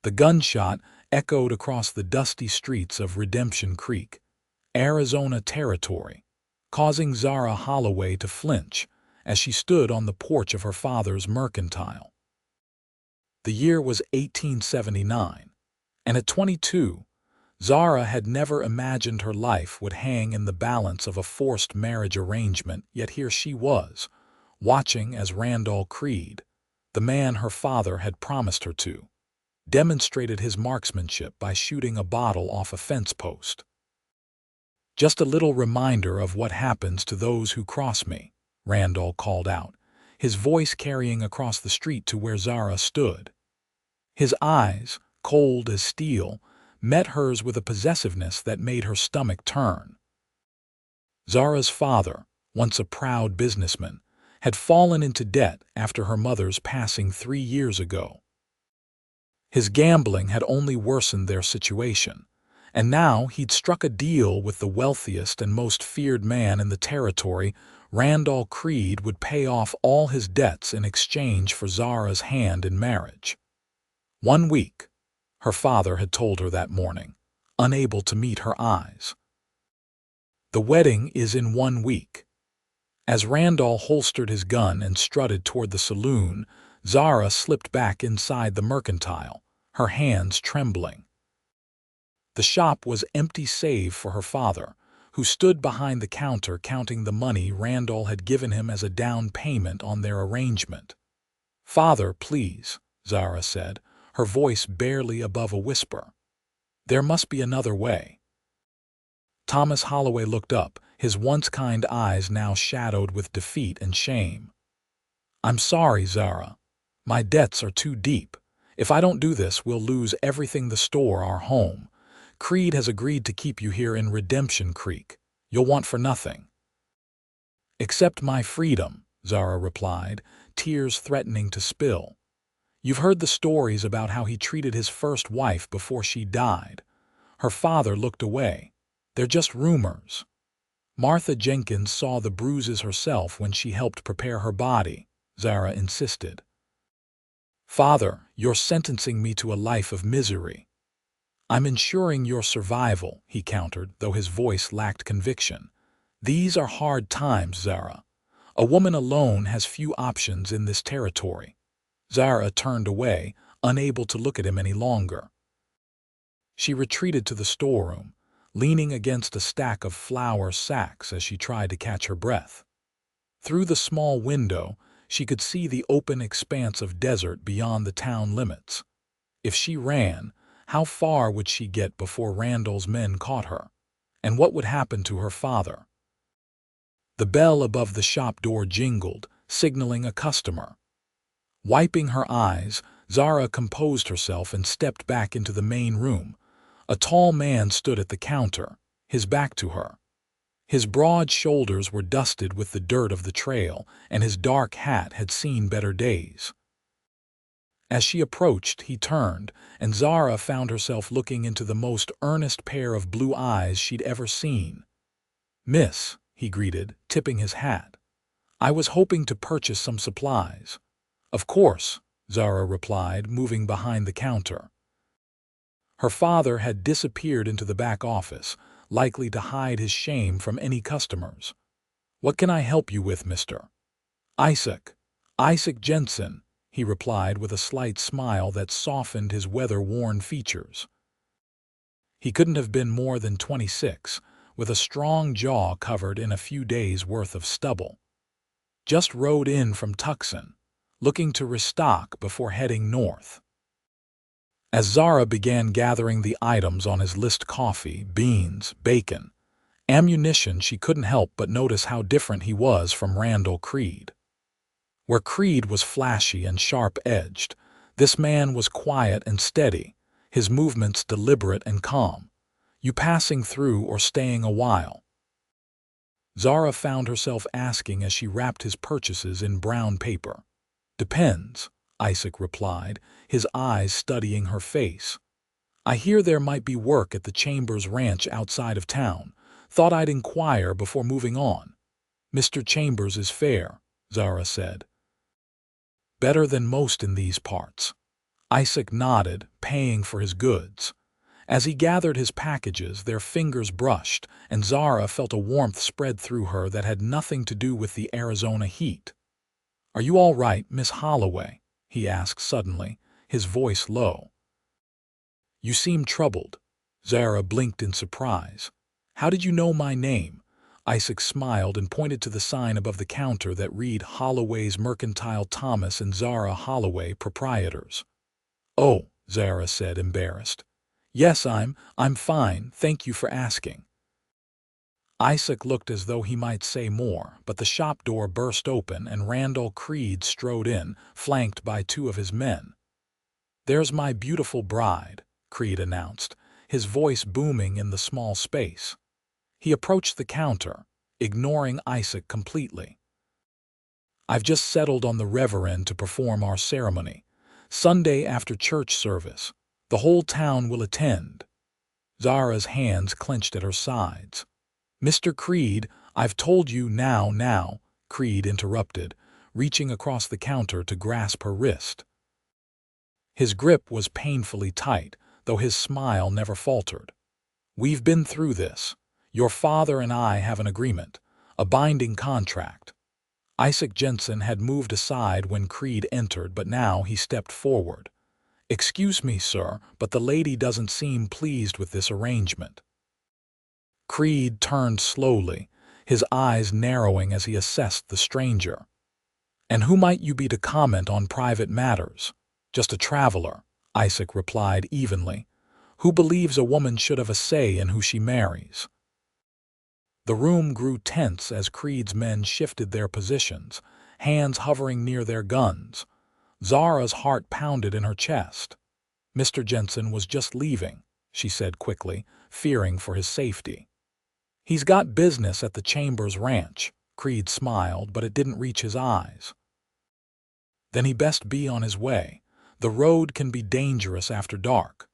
The gunshot echoed across the dusty streets of Redemption Creek, Arizona territory, causing Zara Holloway to flinch as she stood on the porch of her father's mercantile. The year was 1879, and at 22, Zara had never imagined her life would hang in the balance of a forced marriage arrangement, yet here she was, watching as Randall Creed, the man her father had promised her to, demonstrated his marksmanship by shooting a bottle off a fence post. "Just a little reminder of what happens to those who cross me," Randall called out, his voice carrying across the street to where Zara stood. His eyes, cold as steel, met hers with a possessiveness that made her stomach turn. Zara's father, once a proud businessman, had fallen into debt after her mother's passing 3 years ago. His gambling had only worsened their situation, and now he'd struck a deal with the wealthiest and most feared man in the territory. Randall Creed would pay off all his debts in exchange for Zara's hand in marriage. 1 week, her father had told her that morning, unable to meet her eyes. "The wedding is in 1 week." As Randall holstered his gun and strutted toward the saloon, Zara slipped back inside the mercantile, her hands trembling. The shop was empty save for her father, who stood behind the counter counting the money Randall had given him as a down payment on their arrangement. "Father, please," Zara said, her voice barely above a whisper. "There must be another way." Thomas Holloway looked up, his once kind eyes now shadowed with defeat and shame. "I'm sorry, Zara. My debts are too deep. If I don't do this, we'll lose everything: the store, our home. Creed has agreed to keep you here in Redemption Creek. You'll want for nothing." "Except my freedom," Zara replied, tears threatening to spill. "You've heard the stories about how he treated his first wife before she died." Her father looked away. "They're just rumors." "Martha Jenkins saw the bruises herself when she helped prepare her body," Zara insisted. "Father, you're sentencing me to a life of misery." "I'm ensuring your survival," he countered, though his voice lacked conviction. "These are hard times, Zara. A woman alone has few options in this territory." Zara turned away, unable to look at him any longer. She retreated to the storeroom, leaning against a stack of flour sacks as she tried to catch her breath. Through the small window, she could see the open expanse of desert beyond the town limits. If she ran, how far would she get before Randall's men caught her? And what would happen to her father? The bell above the shop door jingled, signaling a customer. Wiping her eyes, Zara composed herself and stepped back into the main room. A tall man stood at the counter, his back to her. His broad shoulders were dusted with the dirt of the trail, and his dark hat had seen better days. As she approached, he turned, and Zara found herself looking into the most earnest pair of blue eyes she'd ever seen. "Miss," he greeted, tipping his hat. "I was hoping to purchase some supplies." "Of course," Zara replied, moving behind the counter. Her father had disappeared into the back office, likely to hide his shame from any customers. "What can I help you with, mister?" Isaac Jensen," he replied with a slight smile that softened his weather-worn features. He couldn't have been more than 26, with a strong jaw covered in a few days' worth of stubble. "Just rode in from Tucson, looking to restock before heading north." As Zara began gathering the items on his list: coffee, beans, bacon, ammunition, she couldn't help but notice how different he was from Randall Creed. Where Creed was flashy and sharp-edged, this man was quiet and steady, his movements deliberate and calm. "You passing through or staying a while?" Zara found herself asking as she wrapped his purchases in brown paper. "Depends," Isaac replied, his eyes studying her face. "I hear there might be work at the Chambers Ranch outside of town. Thought I'd inquire before moving on." "Mr. Chambers is fair," Zara said. "Better than most in these parts." Isaac nodded, paying for his goods. As he gathered his packages, their fingers brushed, and Zara felt a warmth spread through her that had nothing to do with the Arizona heat. "Are you all right, Miss Holloway?" he asked suddenly, his voice low. "You seem troubled." Zara blinked in surprise. "How did you know my name?" Isaac smiled and pointed to the sign above the counter that read Holloway's Mercantile Thomas and Zara Holloway, proprietors. "Oh," Zara said, embarrassed. "Yes, I'm fine, thank you for asking." Isaac looked as though he might say more, but the shop door burst open and Randall Creed strode in, flanked by two of his men. "There's my beautiful bride," Creed announced, his voice booming in the small space. He approached the counter, ignoring Isaac completely. "I've just settled on the Reverend to perform our ceremony. Sunday after church service. The whole town will attend." Zara's hands clenched at her sides. "Mr. Creed, I've told you now," Creed interrupted, reaching across the counter to grasp her wrist. His grip was painfully tight, though his smile never faltered. "We've been through this. Your father and I have an agreement, a binding contract." Isaac Jensen had moved aside when Creed entered, but now he stepped forward. "Excuse me, sir, but the lady doesn't seem pleased with this arrangement." Creed turned slowly, his eyes narrowing as he assessed the stranger. "And who might you be to comment on private matters?" "Just a traveler," Isaac replied evenly, "who believes a woman should have a say in who she marries." The room grew tense as Creed's men shifted their positions, hands hovering near their guns. Zara's heart pounded in her chest. "Mr. Jensen was just leaving," she said quickly, fearing for his safety. "He's got business at the Chambers Ranch." Creed smiled, but it didn't reach his eyes. "Then he best be on his way. The road can be dangerous after dark."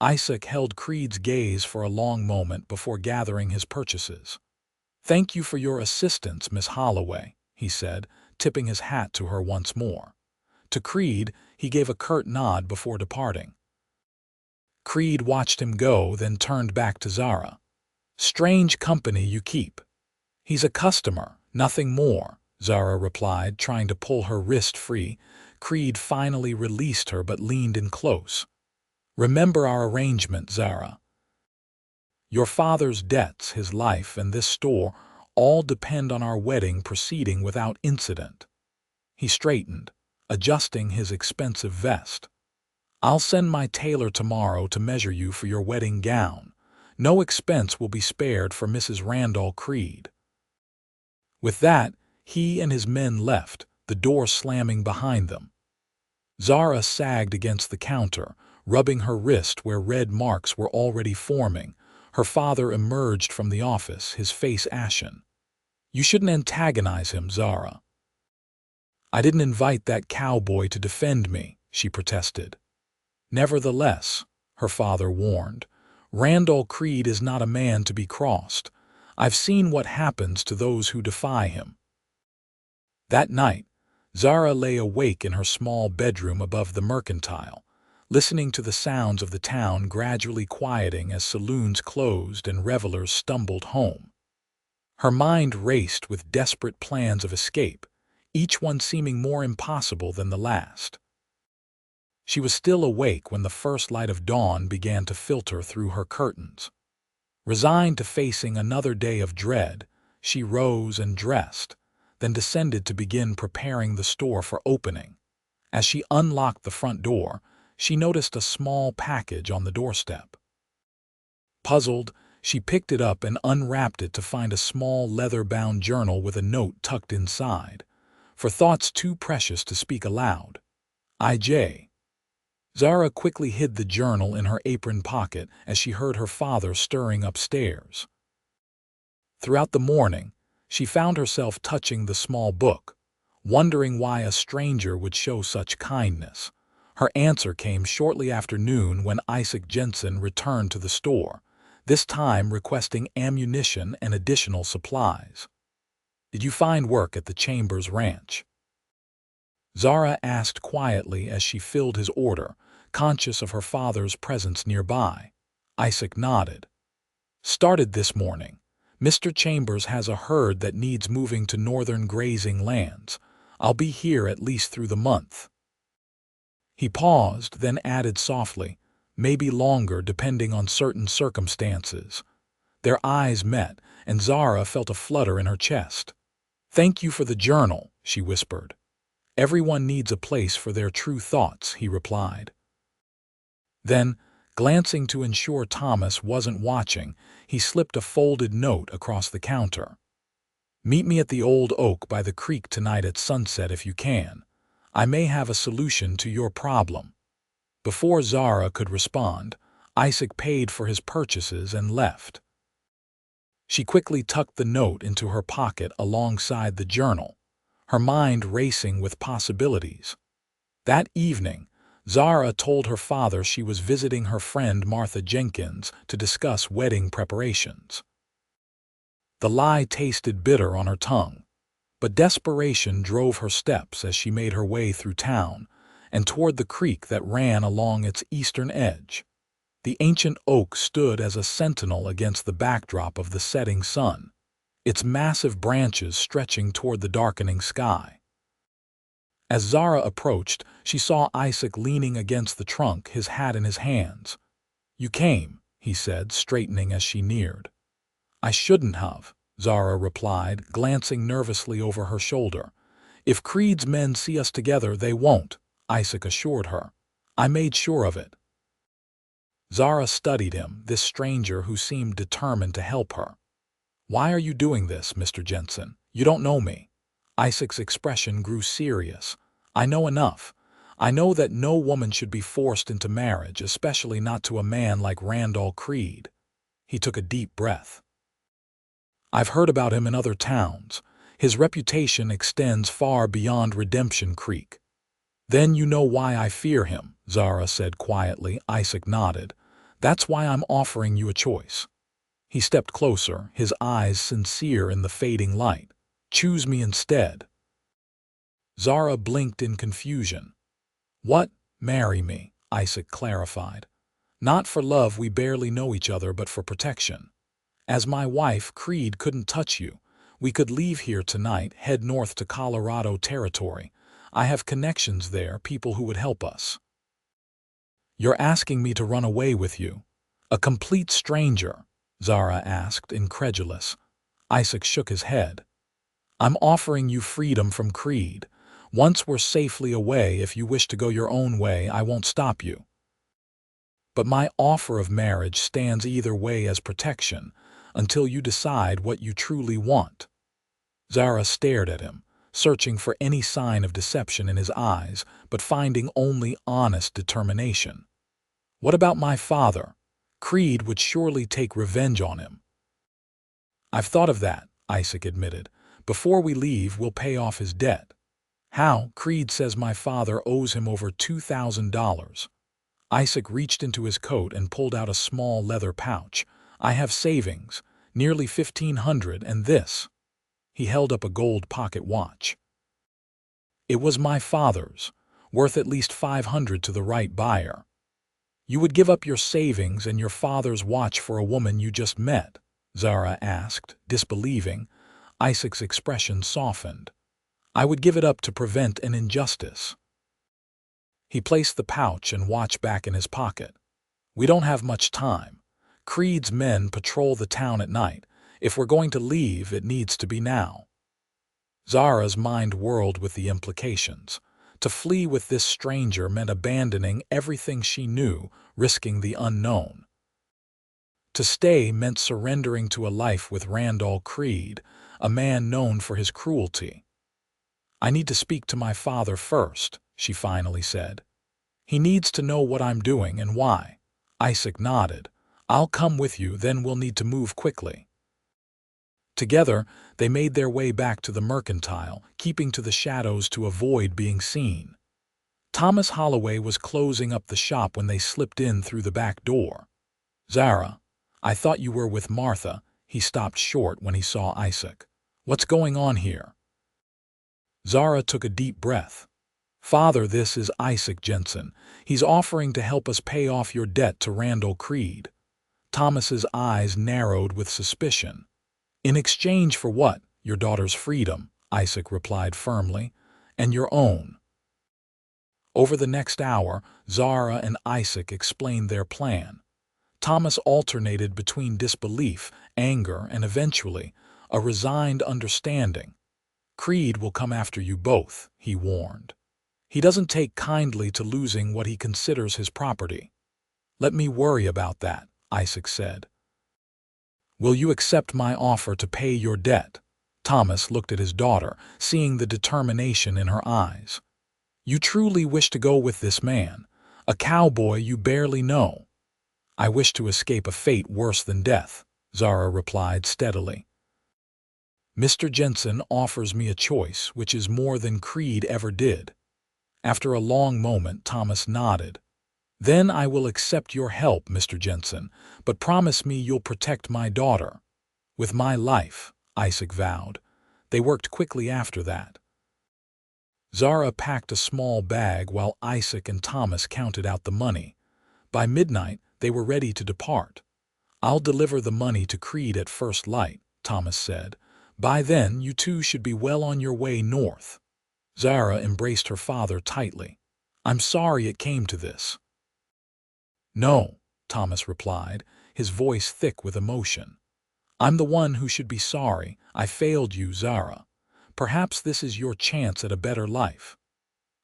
Isaac held Creed's gaze for a long moment before gathering his purchases. "Thank you for your assistance, Miss Holloway," he said, tipping his hat to her once more. To Creed, he gave a curt nod before departing. Creed watched him go, then turned back to Zara. "Strange company you keep." "He's a customer, nothing more," Zara replied, trying to pull her wrist free. Creed finally released her but leaned in close. "Remember our arrangement, Zara. Your father's debts, his life, and this store all depend on our wedding proceeding without incident." He straightened, adjusting his expensive vest. "I'll send my tailor tomorrow to measure you for your wedding gown. No expense will be spared for Mrs. Randall Creed." With that, he and his men left, the door slamming behind them. Zara sagged against the counter, rubbing her wrist where red marks were already forming. Her father emerged from the office, his face ashen. "You shouldn't antagonize him, Zara." "I didn't invite that cowboy to defend me," she protested. "Nevertheless," her father warned, "Randall Creed is not a man to be crossed. I've seen what happens to those who defy him." That night, Zara lay awake in her small bedroom above the Mercantile, listening to the sounds of the town gradually quieting as saloons closed and revelers stumbled home. Her mind raced with desperate plans of escape, each one seeming more impossible than the last. She was still awake when the first light of dawn began to filter through her curtains. Resigned to facing another day of dread, she rose and dressed, then descended to begin preparing the store for opening. As she unlocked the front door, she noticed a small package on the doorstep. Puzzled, she picked it up and unwrapped it to find a small leather-bound journal with a note tucked inside. For thoughts too precious to speak aloud. I.J. Zara quickly hid the journal in her apron pocket as she heard her father stirring upstairs. Throughout the morning, she found herself touching the small book, wondering why a stranger would show such kindness. Her answer came shortly after noon when Isaac Jensen returned to the store, this time requesting ammunition and additional supplies. "Did you find work at the Chambers Ranch?" Zara asked quietly as she filled his order, conscious of her father's presence nearby. Isaac nodded. "Started this morning. Mr. Chambers has a herd that needs moving to northern grazing lands. I'll be here at least through the month." He paused, then added softly, "Maybe longer depending on certain circumstances." Their eyes met, and Zara felt a flutter in her chest. "Thank you for the journal," she whispered. "Everyone needs a place for their true thoughts," he replied. Then, glancing to ensure Thomas wasn't watching, he slipped a folded note across the counter. "Meet me at the old oak by the creek tonight at sunset if you can. I may have a solution to your problem." Before Zara could respond, Isaac paid for his purchases and left. She quickly tucked the note into her pocket alongside the journal, her mind racing with possibilities. That evening, Zara told her father she was visiting her friend Martha Jenkins to discuss wedding preparations. The lie tasted bitter on her tongue, but desperation drove her steps as she made her way through town and toward the creek that ran along its eastern edge. The ancient oak stood as a sentinel against the backdrop of the setting sun, its massive branches stretching toward the darkening sky. As Zara approached, she saw Isaac leaning against the trunk, his hat in his hands. "You came," he said, straightening as she neared. "I shouldn't have," Zara replied, glancing nervously over her shoulder. "If Creed's men see us together, they won't," Isaac assured her. "I made sure of it." Zara studied him, this stranger who seemed determined to help her. "Why are you doing this, Mr. Jensen? You don't know me." Isaac's expression grew serious. "I know enough. I know that no woman should be forced into marriage, especially not to a man like Randall Creed." He took a deep breath. "I've heard about him in other towns. His reputation extends far beyond Redemption Creek." "Then you know why I fear him," Zara said quietly. Isaac nodded. "That's why I'm offering you a choice." He stepped closer, his eyes sincere in the fading light. "Choose me instead." Zara blinked in confusion. "What? Marry me," Isaac clarified. "Not for love, we barely know each other, but for protection. As my wife, Creed couldn't touch you. We could leave here tonight, head north to Colorado territory. I have connections there, people who would help us." "You're asking me to run away with you? A complete stranger?" Zara asked, incredulous. Isaac shook his head. "I'm offering you freedom from Creed. Once we're safely away, if you wish to go your own way, I won't stop you. But my offer of marriage stands either way as protection, until you decide what you truly want." Zara stared at him, searching for any sign of deception in his eyes, but finding only honest determination. "What about my father? Creed would surely take revenge on him." "I've thought of that," Isaac admitted. "Before we leave, we'll pay off his debt." "How?" "Creed says my father owes him over $2,000. Isaac reached into his coat and pulled out a small leather pouch. "I have savings, nearly $1,500, and this." He held up a gold pocket watch. "It was my father's, worth at least $500 to the right buyer." "You would give up your savings and your father's watch for a woman you just met?" Zara asked, disbelieving. Isaac's expression softened. "I would give it up to prevent an injustice." He placed the pouch and watch back in his pocket. "We don't have much time. Creed's men patrol the town at night. If we're going to leave, it needs to be now." Zara's mind whirled with the implications. To flee with this stranger meant abandoning everything she knew, risking the unknown. To stay meant surrendering to a life with Randall Creed, a man known for his cruelty. "I need to speak to my father first," she finally said. "He needs to know what I'm doing and why." Isaac nodded. "I'll come with you, then we'll need to move quickly." Together, they made their way back to the mercantile, keeping to the shadows to avoid being seen. Thomas Holloway was closing up the shop when they slipped in through the back door. "Zara, I thought you were with Martha." He stopped short when he saw Isaac. "What's going on here?" Zara took a deep breath. "Father, this is Isaac Jensen. He's offering to help us pay off your debt to Randall Creed." Thomas's eyes narrowed with suspicion. "In exchange for what?" "Your daughter's freedom," Isaac replied firmly, "and your own." Over the next hour, Zara and Isaac explained their plan. Thomas alternated between disbelief, anger, and eventually, a resigned understanding. "Creed will come after you both," he warned. "He doesn't take kindly to losing what he considers his property." "Let me worry about that," Isaac said. "Will you accept my offer to pay your debt?" Thomas looked at his daughter, seeing the determination in her eyes. "You truly wish to go with this man, a cowboy you barely know?" "I wish to escape a fate worse than death," Zara replied steadily. "Mr. Jensen offers me a choice which is more than Creed ever did." After a long moment, Thomas nodded. "Then I will accept your help, Mr. Jensen, but promise me you'll protect my daughter." "With my life," Isaac vowed. They worked quickly after that. Zara packed a small bag while Isaac and Thomas counted out the money. By midnight, they were ready to depart. "I'll deliver the money to Creed at first light," Thomas said. "By then, you two should be well on your way north." Zara embraced her father tightly. "I'm sorry it came to this." "No," Thomas replied, his voice thick with emotion. "I'm the one who should be sorry. I failed you, Zara. Perhaps this is your chance at a better life."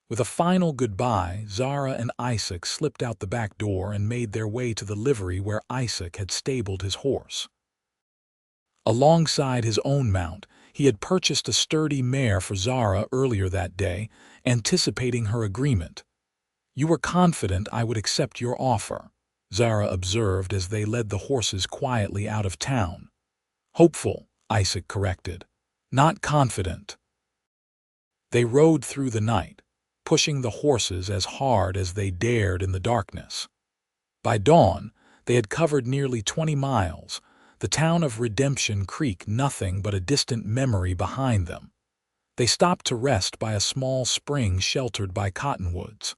With a final goodbye, Zara and Isaac slipped out the back door and made their way to the livery where Isaac had stabled his horse. Alongside his own mount, he had purchased a sturdy mare for Zara earlier that day, anticipating her agreement. "You were confident I would accept your offer," Zara observed as they led the horses quietly out of town. "Hopeful," Isaac corrected. "Not confident." They rode through the night, pushing the horses as hard as they dared in the darkness. By dawn, they had covered nearly 20 miles, the town of Redemption Creek nothing but a distant memory behind them. They stopped to rest by a small spring sheltered by cottonwoods.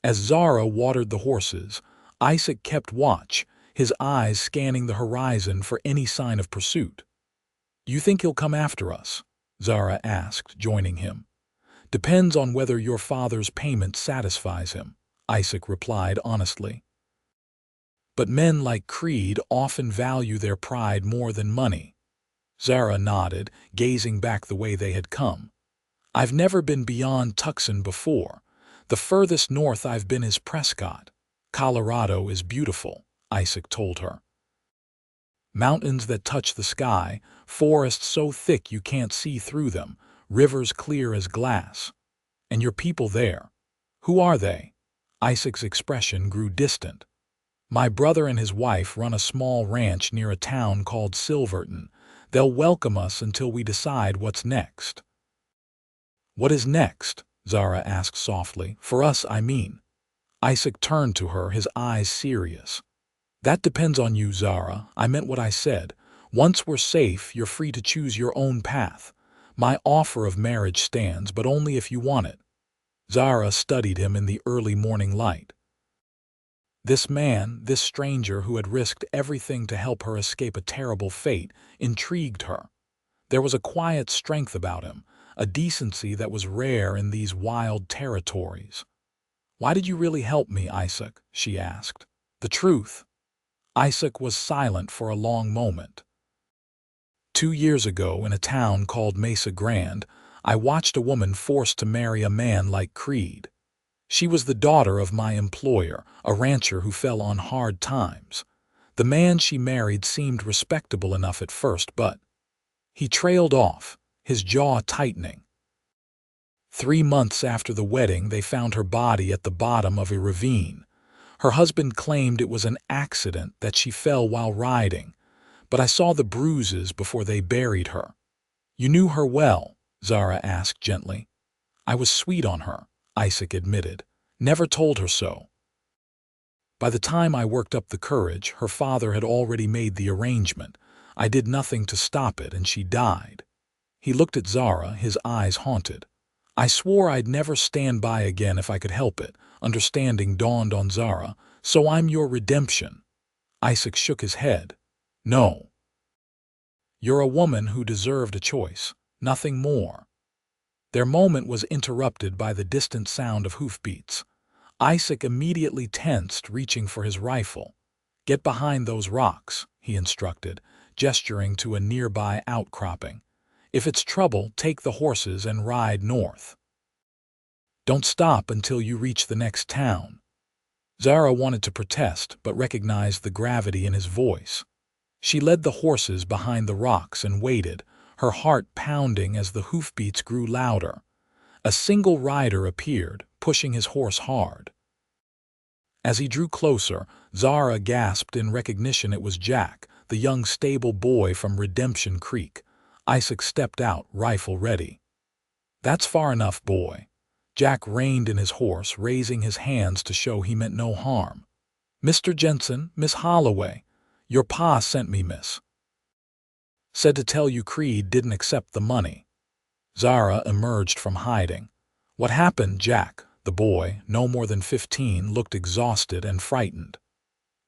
As Zara watered the horses, Isaac kept watch, his eyes scanning the horizon for any sign of pursuit. "You think he'll come after us?" Zara asked, joining him. "Depends on whether your father's payment satisfies him," Isaac replied honestly. "But men like Creed often value their pride more than money." Zara nodded, gazing back the way they had come. "I've never been beyond Tucson before. The furthest north I've been is Prescott. Colorado is beautiful," Isaac told her. "Mountains that touch the sky, forests so thick you can't see through them, rivers clear as glass. And your people there. Who are they?" Isaac's expression grew distant. "My brother and his wife run a small ranch near a town called Silverton. They'll welcome us until we decide what's next." "What is next?" Zara asked softly. "For us, I mean." Isaac turned to her, his eyes serious. "That depends on you, Zara. I meant what I said. Once we're safe, you're free to choose your own path. My offer of marriage stands, but only if you want it." Zara studied him in the early morning light. This man, this stranger who had risked everything to help her escape a terrible fate, intrigued her. There was a quiet strength about him, a decency that was rare in these wild territories. "Why did you really help me, Isaac?" she asked. "The truth." Isaac was silent for a long moment. 2 years ago, in a town called Mesa Grande, I watched a woman forced to marry a man like Creed. She was the daughter of my employer, a rancher who fell on hard times. The man she married seemed respectable enough at first, but he trailed off, his jaw tightening. 3 months after the wedding, they found her body at the bottom of a ravine. Her husband claimed it was an accident, that she fell while riding, but I saw the bruises before they buried her. "You knew her well?" Zara asked gently. "I was sweet on her," Isaac admitted. "Never told her so." By the time I worked up the courage, her father had already made the arrangement. I did nothing to stop it, and she died. He looked at Zara, his eyes haunted. I swore I'd never stand by again if I could help it. Understanding dawned on Zara. So I'm your redemption. Isaac shook his head. No. You're a woman who deserved a choice, nothing more. Their moment was interrupted by the distant sound of hoofbeats. Isaac immediately tensed, reaching for his rifle. Get behind those rocks, he instructed, gesturing to a nearby outcropping. If it's trouble, take the horses and ride north. Don't stop until you reach the next town. Zara wanted to protest, but recognized the gravity in his voice. She led the horses behind the rocks and waited, her heart pounding as the hoofbeats grew louder. A single rider appeared, pushing his horse hard. As he drew closer, Zara gasped in recognition. It was Jack, the young stable boy from Redemption Creek. Isaac stepped out, rifle ready. That's far enough, boy. Jack reined in his horse, raising his hands to show he meant no harm. Mr. Jensen, Miss Holloway, your pa sent me, miss. Said to tell you Creed didn't accept the money. Zara emerged from hiding. What happened, Jack? The boy, no more than 15, looked exhausted and frightened.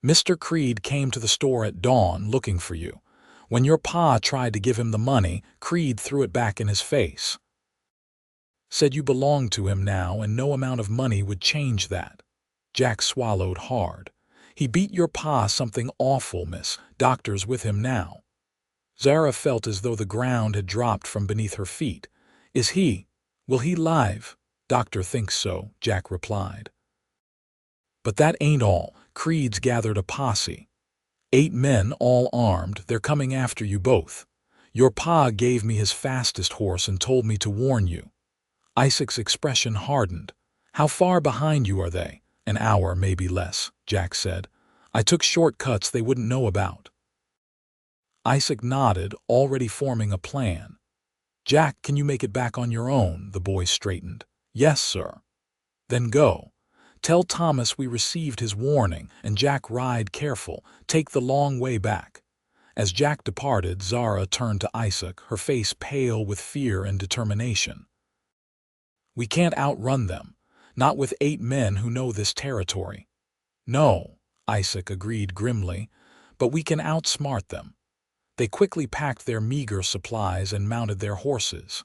Mr. Creed came to the store at dawn looking for you. When your pa tried to give him the money, Creed threw it back in his face. Said you belonged to him now and no amount of money would change that. Jack swallowed hard. He beat your pa something awful, miss. Doctor's with him now. Zara felt as though the ground had dropped from beneath her feet. Is he? Will he live? Doctor thinks so, Jack replied. But that ain't all. Creed's gathered a posse. 8 men, all armed. They're coming after you both. Your pa gave me his fastest horse and told me to warn you. Isaac's expression hardened. How far behind you are they? An hour, maybe less, Jack said. I took shortcuts they wouldn't know about. Isaac nodded, already forming a plan. Jack, can you make it back on your own? The boy straightened. Yes, sir. Then go. Tell Thomas we received his warning, and Jack, ride careful. Take the long way back. As Jack departed, Zara turned to Isaac, her face pale with fear and determination. We can't outrun them, not with 8 men who know this territory. No, Isaac agreed grimly, but we can outsmart them. They quickly packed their meager supplies and mounted their horses.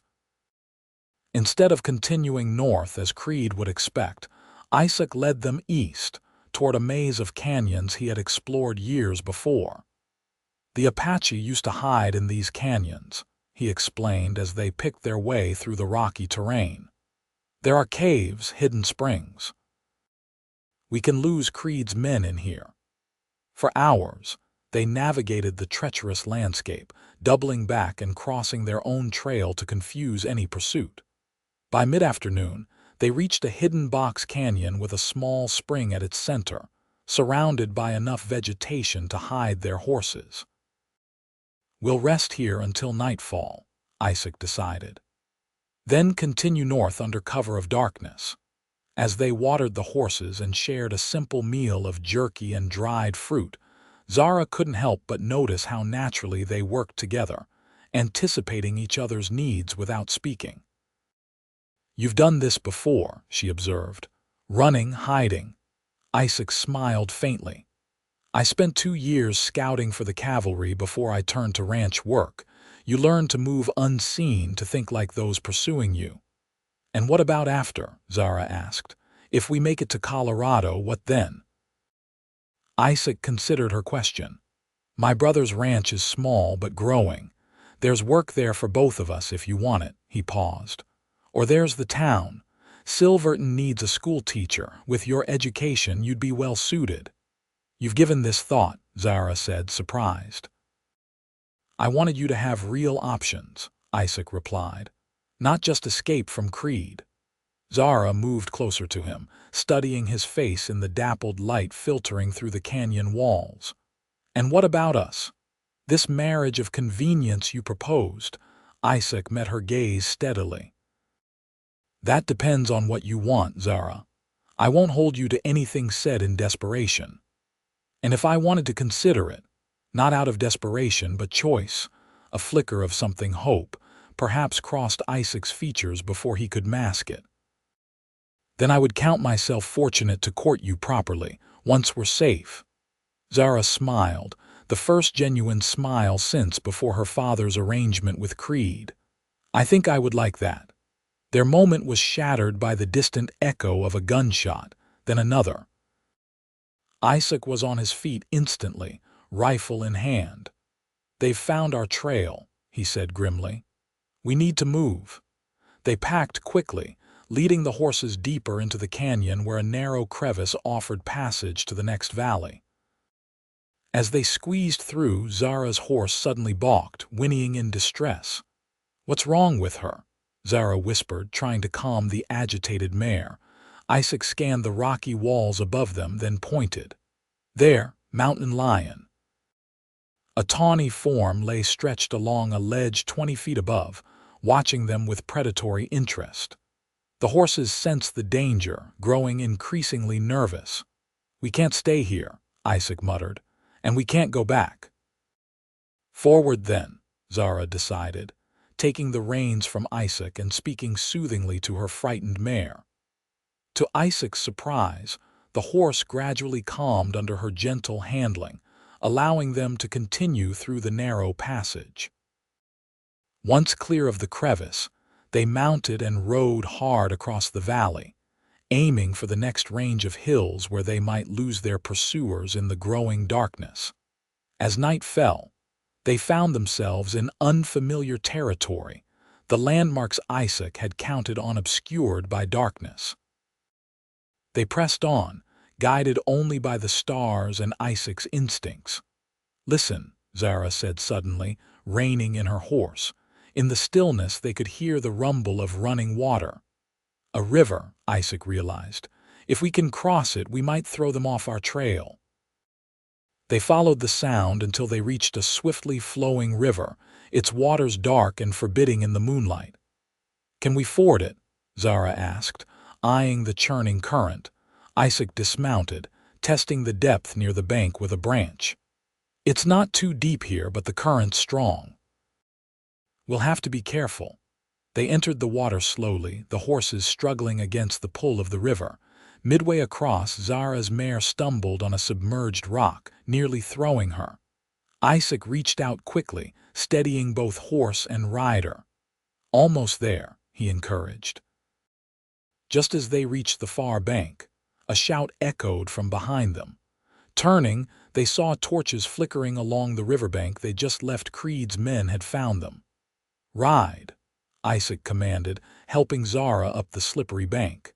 Instead of continuing north as Creed would expect, Isaac led them east, toward a maze of canyons he had explored years before. The Apache used to hide in these canyons, he explained as they picked their way through the rocky terrain. There are caves, hidden springs. We can lose Creed's men in here. For hours, they navigated the treacherous landscape, doubling back and crossing their own trail to confuse any pursuit. By mid-afternoon, they reached a hidden box canyon with a small spring at its center, surrounded by enough vegetation to hide their horses. We'll rest here until nightfall, Isaac decided. Then continue north under cover of darkness. As they watered the horses and shared a simple meal of jerky and dried fruit, Zara couldn't help but notice how naturally they worked together, anticipating each other's needs without speaking. You've done this before, she observed. Running, hiding. Isaac smiled faintly. I spent 2 years scouting for the cavalry before I turned to ranch work. You learn to move unseen, to think like those pursuing you. And what about after? Zara asked. If we make it to Colorado, what then? Isaac considered her question. My brother's ranch is small but growing. There's work there for both of us if you want it, he paused. Or there's the town. Silverton needs a school teacher. With your education, you'd be well suited. You've given this thought, Zara said, surprised. I wanted you to have real options, Isaac replied. Not just escape from Creed. Zara moved closer to him, studying his face in the dappled light filtering through the canyon walls. And what about us? This marriage of convenience you proposed? Isaac met her gaze steadily. That depends on what you want, Zara. I won't hold you to anything said in desperation. And if I wanted to consider it, not out of desperation but choice, a flicker of something hope, perhaps crossed Isaac's features before he could mask it. "Then I would count myself fortunate to court you properly, once we're safe." Zara smiled, the first genuine smile since before her father's arrangement with Creed. "I think I would like that." Their moment was shattered by the distant echo of a gunshot, then another. Isaac was on his feet instantly, rifle in hand. "They've found our trail," he said grimly. "We need to move." They packed quickly, leading the horses deeper into the canyon where a narrow crevice offered passage to the next valley. As they squeezed through, Zara's horse suddenly balked, whinnying in distress. "What's wrong with her?" Zara whispered, trying to calm the agitated mare. Isaac scanned the rocky walls above them, then pointed. "There, mountain lion." A tawny form lay stretched along a ledge 20 feet above, watching them with predatory interest. The horses sensed the danger, growing increasingly nervous. "We can't stay here," Isaac muttered, "and we can't go back." "Forward then," Zara decided, taking the reins from Isaac and speaking soothingly to her frightened mare. To Isaac's surprise, the horse gradually calmed under her gentle handling, allowing them to continue through the narrow passage. Once clear of the crevice, they mounted and rode hard across the valley, aiming for the next range of hills where they might lose their pursuers in the growing darkness. As night fell, they found themselves in unfamiliar territory, the landmarks Isaac had counted on obscured by darkness. They pressed on, guided only by the stars and Isaac's instincts. "Listen," Zara said suddenly, reining in her horse. In the stillness they could hear the rumble of running water. "A river," Isaac realized. "If we can cross it, we might throw them off our trail." They followed the sound until they reached a swiftly flowing river, its waters dark and forbidding in the moonlight. "Can we ford it?" Zara asked, eyeing the churning current. Isaac dismounted, testing the depth near the bank with a branch. "It's not too deep here, but the current's strong." "We'll have to be careful." They entered the water slowly, the horses struggling against the pull of the river. Midway across, Zara's mare stumbled on a submerged rock, nearly throwing her. Isaac reached out quickly, steadying both horse and rider. "Almost there," he encouraged. Just as they reached the far bank, a shout echoed from behind them. Turning, they saw torches flickering along the riverbank. They just left. Creed's men had found them. "Ride," Isaac commanded, helping Zara up the slippery bank.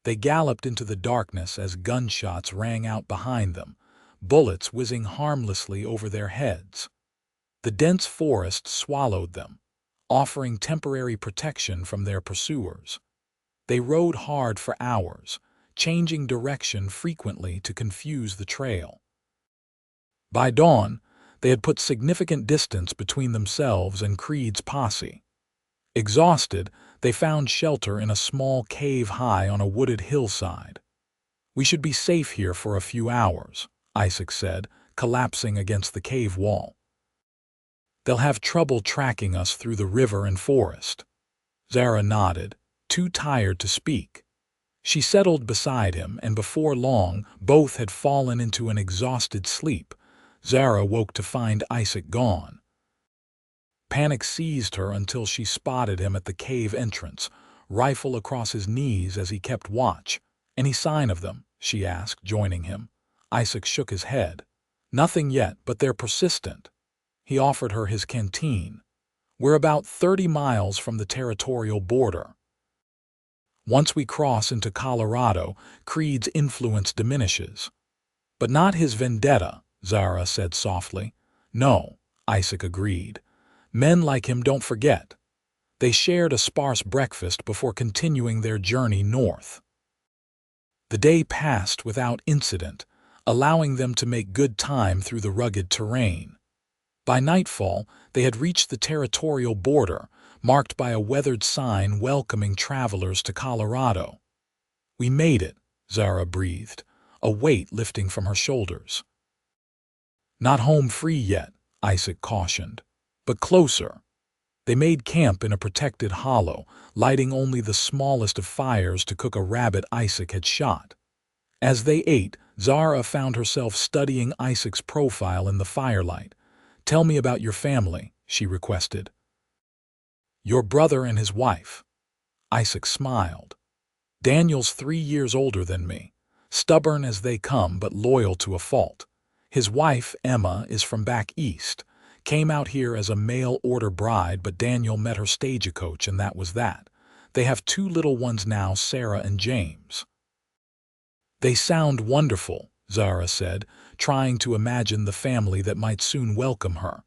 They galloped into the darkness as gunshots rang out behind them, bullets whizzing harmlessly over their heads. The dense forest swallowed them, offering temporary protection from their pursuers. They rode hard for hours, changing direction frequently to confuse the trail. By dawn, they had put significant distance between themselves and Creed's posse. Exhausted, they found shelter in a small cave high on a wooded hillside. "We should be safe here for a few hours," Isaac said, collapsing against the cave wall. "They'll have trouble tracking us through the river and forest." Zara nodded, too tired to speak. She settled beside him, and before long, both had fallen into an exhausted sleep. Zara woke to find Isaac gone. Panic seized her until she spotted him at the cave entrance, rifle across his knees as he kept watch. "Any sign of them?" she asked, joining him. Isaac shook his head. "Nothing yet, but they're persistent." He offered her his canteen. "We're about 30 miles from the territorial border. Once we cross into Colorado, Creed's influence diminishes." "But not his vendetta," Zara said softly. "No," Isaac agreed. "Men like him don't forget." They shared a sparse breakfast before continuing their journey north. The day passed without incident, allowing them to make good time through the rugged terrain. By nightfall, they had reached the territorial border, marked by a weathered sign welcoming travelers to Colorado. "We made it," Zara breathed, a weight lifting from her shoulders. "Not home free yet," Isaac cautioned, "but closer." They made camp in a protected hollow, lighting only the smallest of fires to cook a rabbit Isaac had shot. As they ate, Zara found herself studying Isaac's profile in the firelight. "Tell me about your family," she requested. "Your brother and his wife." Isaac smiled. "Daniel's 3 years older than me, stubborn as they come but loyal to a fault. His wife, Emma, is from back east. Came out here as a mail-order bride, but Daniel met her stagecoach and that was that. They have 2 little ones now, Sarah and James." "They sound wonderful," Zara said, trying to imagine the family that might soon welcome her.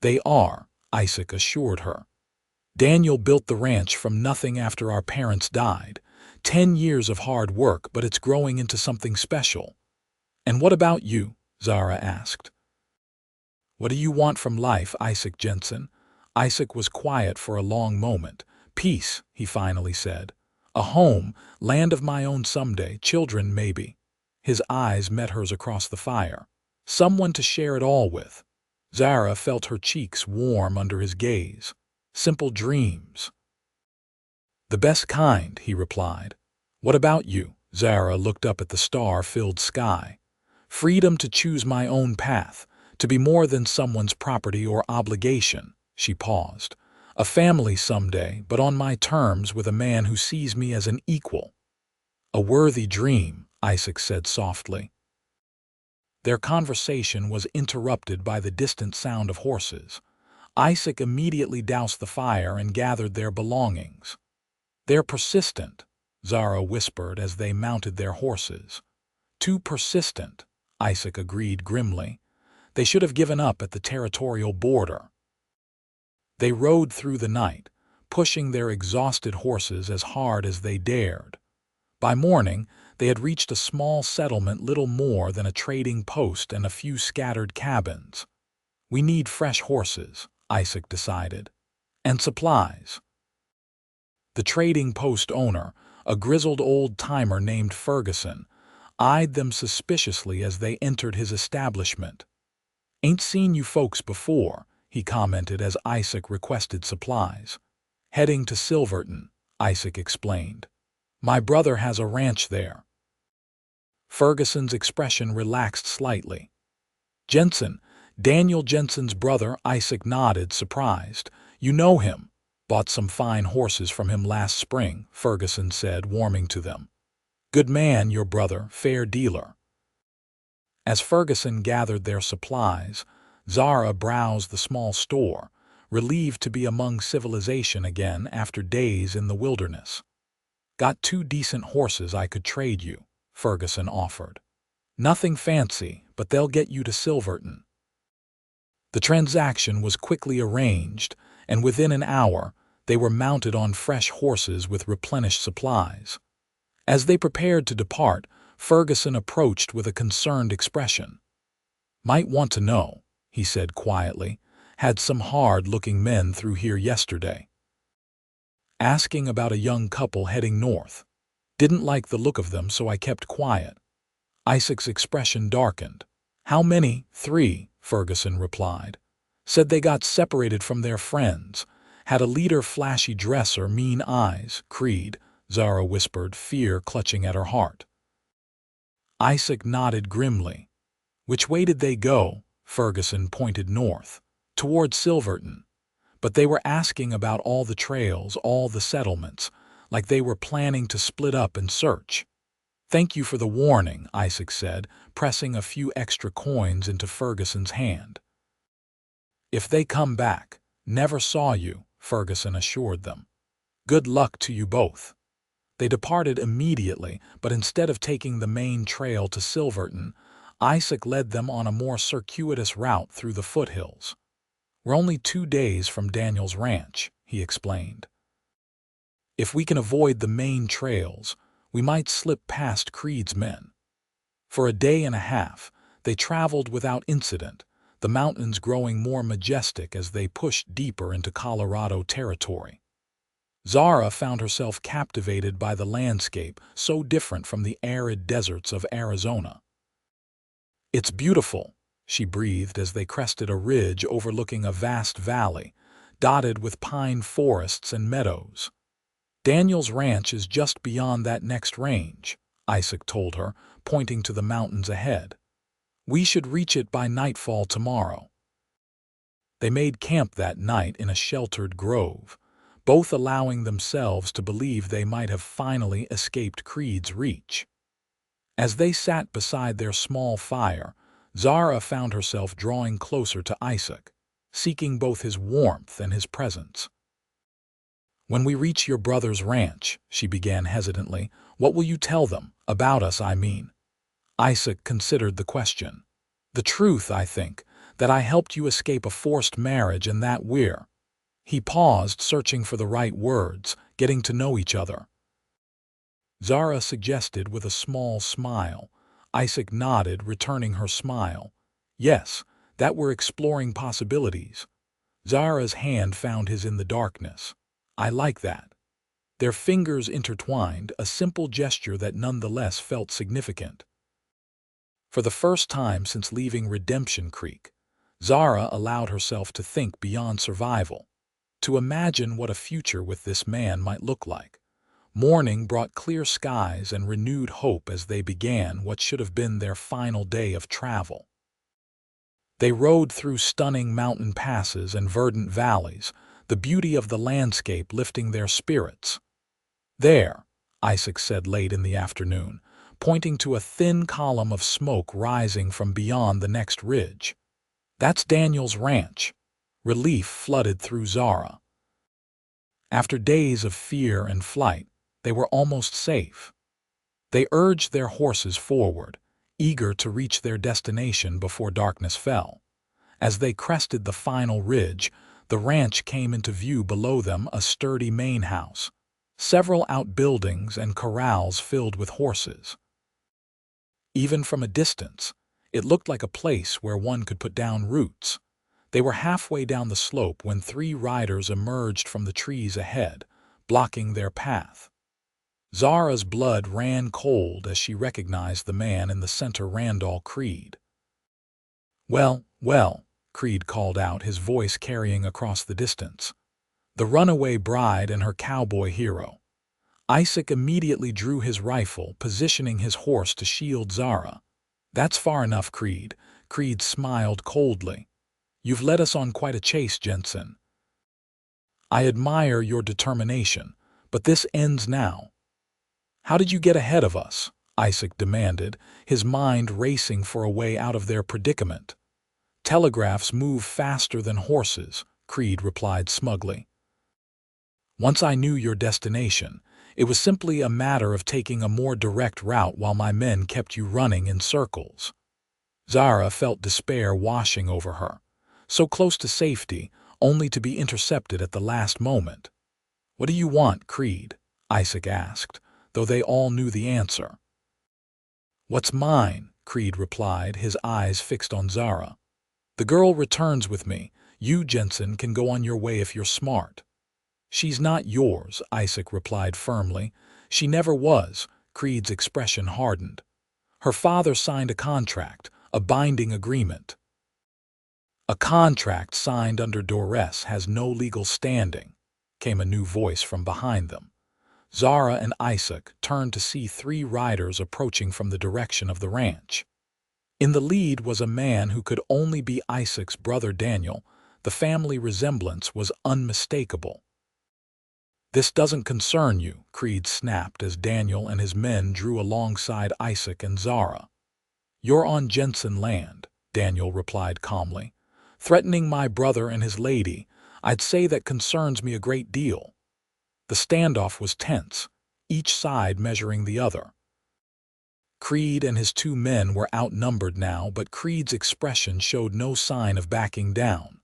"They are," Isaac assured her. "Daniel built the ranch from nothing after our parents died. 10 years of hard work, but it's growing into something special." "And what about you?" Zara asked. "What do you want from life, Isaac Jensen?" Isaac was quiet for a long moment. "Peace," he finally said. "A home, land of my own someday, children maybe." His eyes met hers across the fire. "Someone to share it all with." Zara felt her cheeks warm under his gaze. "Simple dreams." "The best kind," he replied. "What about you?" Zara looked up at the star-filled sky. "Freedom to choose my own path, to be more than someone's property or obligation." She paused. "A family someday, but on my terms, with a man who sees me as an equal." "A worthy dream," Isaac said softly. Their conversation was interrupted by the distant sound of horses. Isaac immediately doused the fire and gathered their belongings. "They're persistent," Zara whispered as they mounted their horses. "Too persistent," Isaac agreed grimly. "They should have given up at the territorial border." They rode through the night, pushing their exhausted horses as hard as they dared. By morning, they had reached a small settlement, little more than a trading post and a few scattered cabins. "We need fresh horses," Isaac decided. "And supplies." The trading post owner, a grizzled old-timer named Ferguson, eyed them suspiciously as they entered his establishment. "Ain't seen you folks before," he commented as Isaac requested supplies. "Heading to Silverton," Isaac explained. "My brother has a ranch there." Ferguson's expression relaxed slightly. "Jensen, Daniel Jensen's brother," Isaac nodded, surprised. "You know him. Bought some fine horses from him last spring," Ferguson said, warming to them. "Good man, your brother, fair dealer." As Ferguson gathered their supplies, Zara browsed the small store, relieved to be among civilization again after days in the wilderness. "Got 2 decent horses I could trade you," Ferguson offered. "Nothing fancy, but they'll get you to Silverton." The transaction was quickly arranged, and within an hour, they were mounted on fresh horses with replenished supplies. As they prepared to depart, Ferguson approached with a concerned expression. "Might want to know," he said quietly. "Had some hard-looking men through here yesterday. Asking about a young couple heading north. Didn't like the look of them, so I kept quiet." Isaac's expression darkened. "How many?" "3," Ferguson replied. "Said they got separated from their friends. Had a leader, flashy dresser, mean eyes." "Creed," Zara whispered, fear clutching at her heart. Isaac nodded grimly. "Which way did they go?" Ferguson pointed north, toward Silverton. "But they were asking about all the trails, all the settlements, like they were planning to split up and search." "Thank you for the warning," Isaac said, pressing a few extra coins into Ferguson's hand. "If they come back, never saw you," Ferguson assured them. "Good luck to you both." They departed immediately, but instead of taking the main trail to Silverton, Isaac led them on a more circuitous route through the foothills. "We're only 2 days from Daniel's ranch," he explained. "If we can avoid the main trails, we might slip past Creed's men." For a day and a half, they traveled without incident, the mountains growing more majestic as they pushed deeper into Colorado territory. Zara found herself captivated by the landscape, so different from the arid deserts of Arizona. "It's beautiful," she breathed as they crested a ridge overlooking a vast valley, dotted with pine forests and meadows. Daniel's ranch is just beyond that next range, Isaac told her, pointing to the mountains ahead. We should reach it by nightfall tomorrow. They made camp that night in a sheltered grove, both allowing themselves to believe they might have finally escaped Creed's reach. As they sat beside their small fire, Zara found herself drawing closer to Isaac, seeking both his warmth and his presence. "When we reach your brother's ranch," she began hesitantly, "what will you tell them? About us, I mean." Isaac considered the question. "The truth, I think, that I helped you escape a forced marriage and that we're—" He paused, searching for the right words, "getting to know each other." Zara suggested with a small smile. Isaac nodded, returning her smile. "Yes, that we're exploring possibilities." Zara's hand found his in the darkness. "I like that." Their fingers intertwined, a simple gesture that nonetheless felt significant. For the first time since leaving Redemption Creek, Zara allowed herself to think beyond survival, to imagine what a future with this man might look like. Morning brought clear skies and renewed hope as they began what should have been their final day of travel. They rode through stunning mountain passes and verdant valleys, the beauty of the landscape lifting their spirits. "There," Isaac said late in the afternoon, pointing to a thin column of smoke rising from beyond the next ridge. "That's Daniel's ranch." Relief flooded through Zara. After days of fear and flight, they were almost safe. They urged their horses forward, eager to reach their destination before darkness fell. As they crested the final ridge, the ranch came into view below them, a sturdy main house, several outbuildings and corrals filled with horses. Even from a distance, it looked like a place where one could put down roots. They were halfway down the slope when 3 riders emerged from the trees ahead, blocking their path. Zara's blood ran cold as she recognized the man in the center, Randall Creed. "Well, well," Creed called out, his voice carrying across the distance. "The runaway bride and her cowboy hero." Isaac immediately drew his rifle, positioning his horse to shield Zara. "That's far enough, Creed." Creed smiled coldly. "You've led us on quite a chase, Jensen. I admire your determination, but this ends now." "How did you get ahead of us?" Isaac demanded, his mind racing for a way out of their predicament. "Telegraphs move faster than horses," Creed replied smugly. "Once I knew your destination, it was simply a matter of taking a more direct route while my men kept you running in circles." Zara felt despair washing over her. So close to safety, only to be intercepted at the last moment. "What do you want, Creed?" Isaac asked, though they all knew the answer. "What's mine?" Creed replied, his eyes fixed on Zara. "The girl returns with me. You, Jensen, can go on your way if you're smart." "She's not yours," Isaac replied firmly. "She never was." Creed's expression hardened. "Her father signed a contract, a binding agreement." "A contract signed under duress has no legal standing," came a new voice from behind them. Zara and Isaac turned to see 3 riders approaching from the direction of the ranch. In the lead was a man who could only be Isaac's brother Daniel. The family resemblance was unmistakable. "This doesn't concern you," Creed snapped as Daniel and his men drew alongside Isaac and Zara. "You're on Jensen land," Daniel replied calmly. "Threatening my brother and his lady, I'd say that concerns me a great deal." The standoff was tense, each side measuring the other. Creed and his 2 men were outnumbered now, but Creed's expression showed no sign of backing down.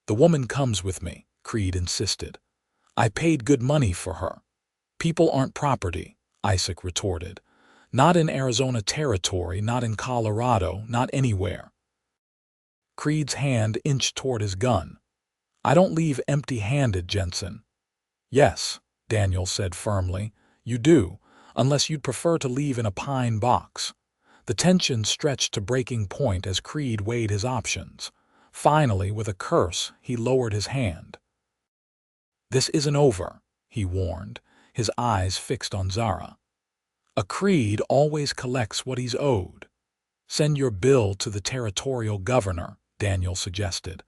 "The woman comes with me," Creed insisted. "I paid good money for her." "People aren't property," Isaac retorted. "Not in Arizona territory, not in Colorado, not anywhere." Creed's hand inched toward his gun. "I don't leave empty-handed, Jensen." "Yes," Daniel said firmly, "you do, unless you'd prefer to leave in a pine box." The tension stretched to breaking point as Creed weighed his options. Finally, with a curse, he lowered his hand. "This isn't over," he warned, his eyes fixed on Zara. "A Creed always collects what he's owed." "Send your bill to the territorial governor," Daniel suggested.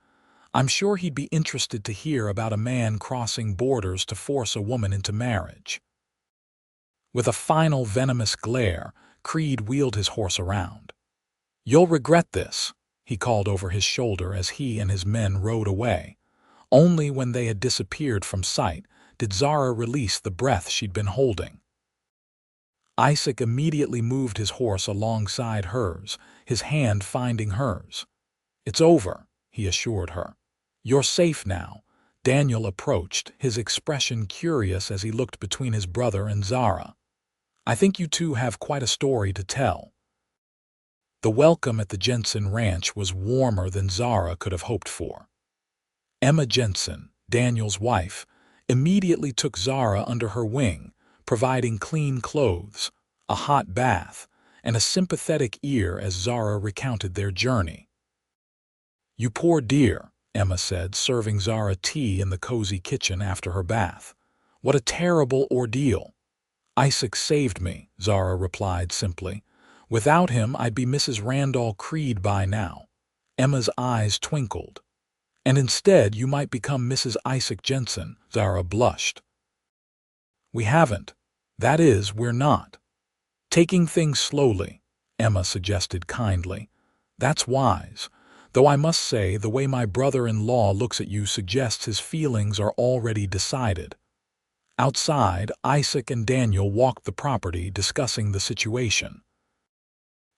"I'm sure he'd be interested to hear about a man crossing borders to force a woman into marriage." With a final venomous glare, Creed wheeled his horse around. "You'll regret this," he called over his shoulder as he and his men rode away. Only when they had disappeared from sight did Zara release the breath she'd been holding. Isaac immediately moved his horse alongside hers, his hand finding hers. "It's over," he assured her. "You're safe now." Daniel approached, his expression curious as he looked between his brother and Zara. "I think you two have quite a story to tell." The welcome at the Jensen ranch was warmer than Zara could have hoped for. Emma Jensen, Daniel's wife, immediately took Zara under her wing, providing clean clothes, a hot bath, and a sympathetic ear as Zara recounted their journey. "You poor dear," Emma said, serving Zara tea in the cozy kitchen after her bath. "What a terrible ordeal." "Isaac saved me," Zara replied simply. "Without him, I'd be Mrs. Randall Creed by now." Emma's eyes twinkled. "And instead, you might become Mrs. Isaac Jensen," Zara blushed. "We haven't. That is, we're not." "Taking things slowly," Emma suggested kindly. "That's wise. Though I must say, the way my brother-in-law looks at you suggests his feelings are already decided." Outside, Isaac and Daniel walked the property, discussing the situation.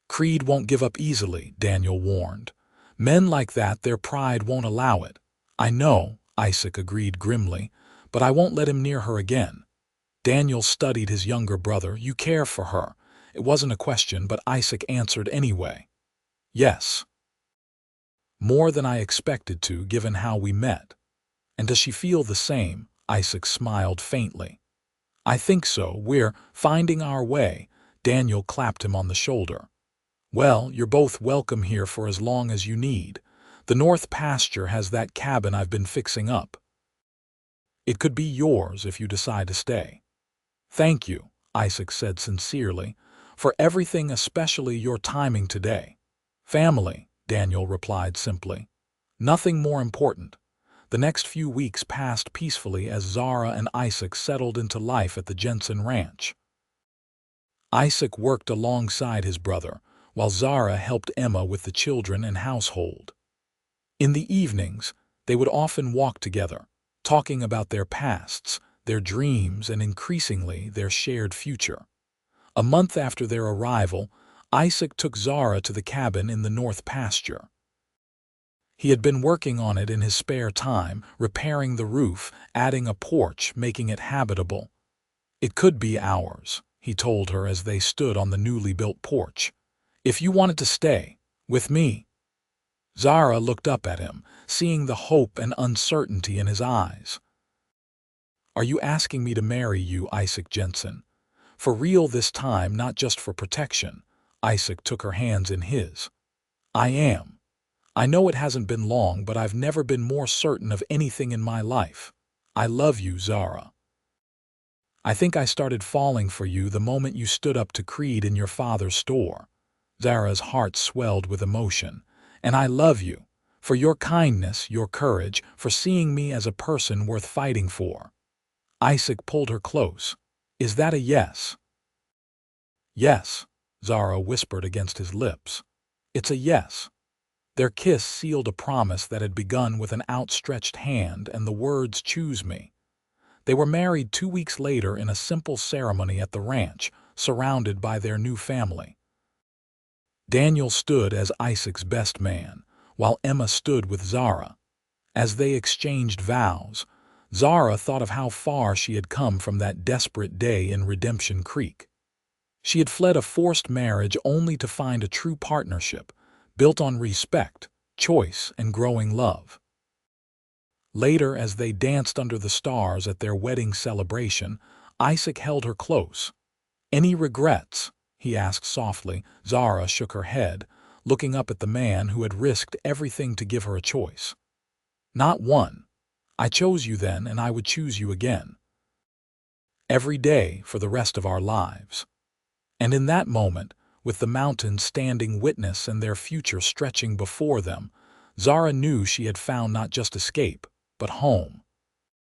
"Creed won't give up easily," Daniel warned. "Men like that, their pride won't allow it." "I know," Isaac agreed grimly, "but I won't let him near her again." Daniel studied his younger brother. "You care for her." It wasn't a question, but Isaac answered anyway. "Yes. More than I expected to, given how we met." "And does she feel the same?" Isaac smiled faintly. "I think so. We're finding our way." Daniel clapped him on the shoulder. "Well, you're both welcome here for as long as you need. The North Pasture has that cabin I've been fixing up. It could be yours if you decide to stay." "Thank you," Isaac said sincerely, "for everything, especially your timing today." "Family," Daniel replied simply. "Nothing more important." The next few weeks passed peacefully as Zara and Isaac settled into life at the Jensen ranch. Isaac worked alongside his brother, while Zara helped Emma with the children and household. In the evenings, they would often walk together, talking about their pasts, their dreams, and increasingly their shared future. A month after their arrival, Isaac took Zara to the cabin in the North Pasture. He had been working on it in his spare time, repairing the roof, adding a porch, making it habitable. "It could be ours," he told her as they stood on the newly built porch. "If you wanted to stay, with me." Zara looked up at him, seeing the hope and uncertainty in his eyes. "Are you asking me to marry you, Isaac Jensen? For real this time, not just for protection?" Isaac took her hands in his. "I am. I know it hasn't been long, but I've never been more certain of anything in my life. I love you, Zara. I think I started falling for you the moment you stood up to Creed in your father's store." Zara's heart swelled with emotion. "And I love you, for your kindness, your courage, for seeing me as a person worth fighting for." Isaac pulled her close. "Is that a yes?" "Yes," Zara whispered against his lips. "It's a yes." Their kiss sealed a promise that had begun with an outstretched hand and the words, "Choose me." They were married 2 weeks later in a simple ceremony at the ranch, surrounded by their new family. Daniel stood as Isaac's best man, while Emma stood with Zara. As they exchanged vows, Zara thought of how far she had come from that desperate day in Redemption Creek. She had fled a forced marriage only to find a true partnership, built on respect, choice, and growing love. Later, as they danced under the stars at their wedding celebration, Isaac held her close. "Any regrets?" he asked softly. Zara shook her head, looking up at the man who had risked everything to give her a choice. "Not one. I chose you then, and I would choose you again. Every day for the rest of our lives. And in that moment, with the mountains standing witness and their future stretching before them, Zara knew she had found not just escape, but home.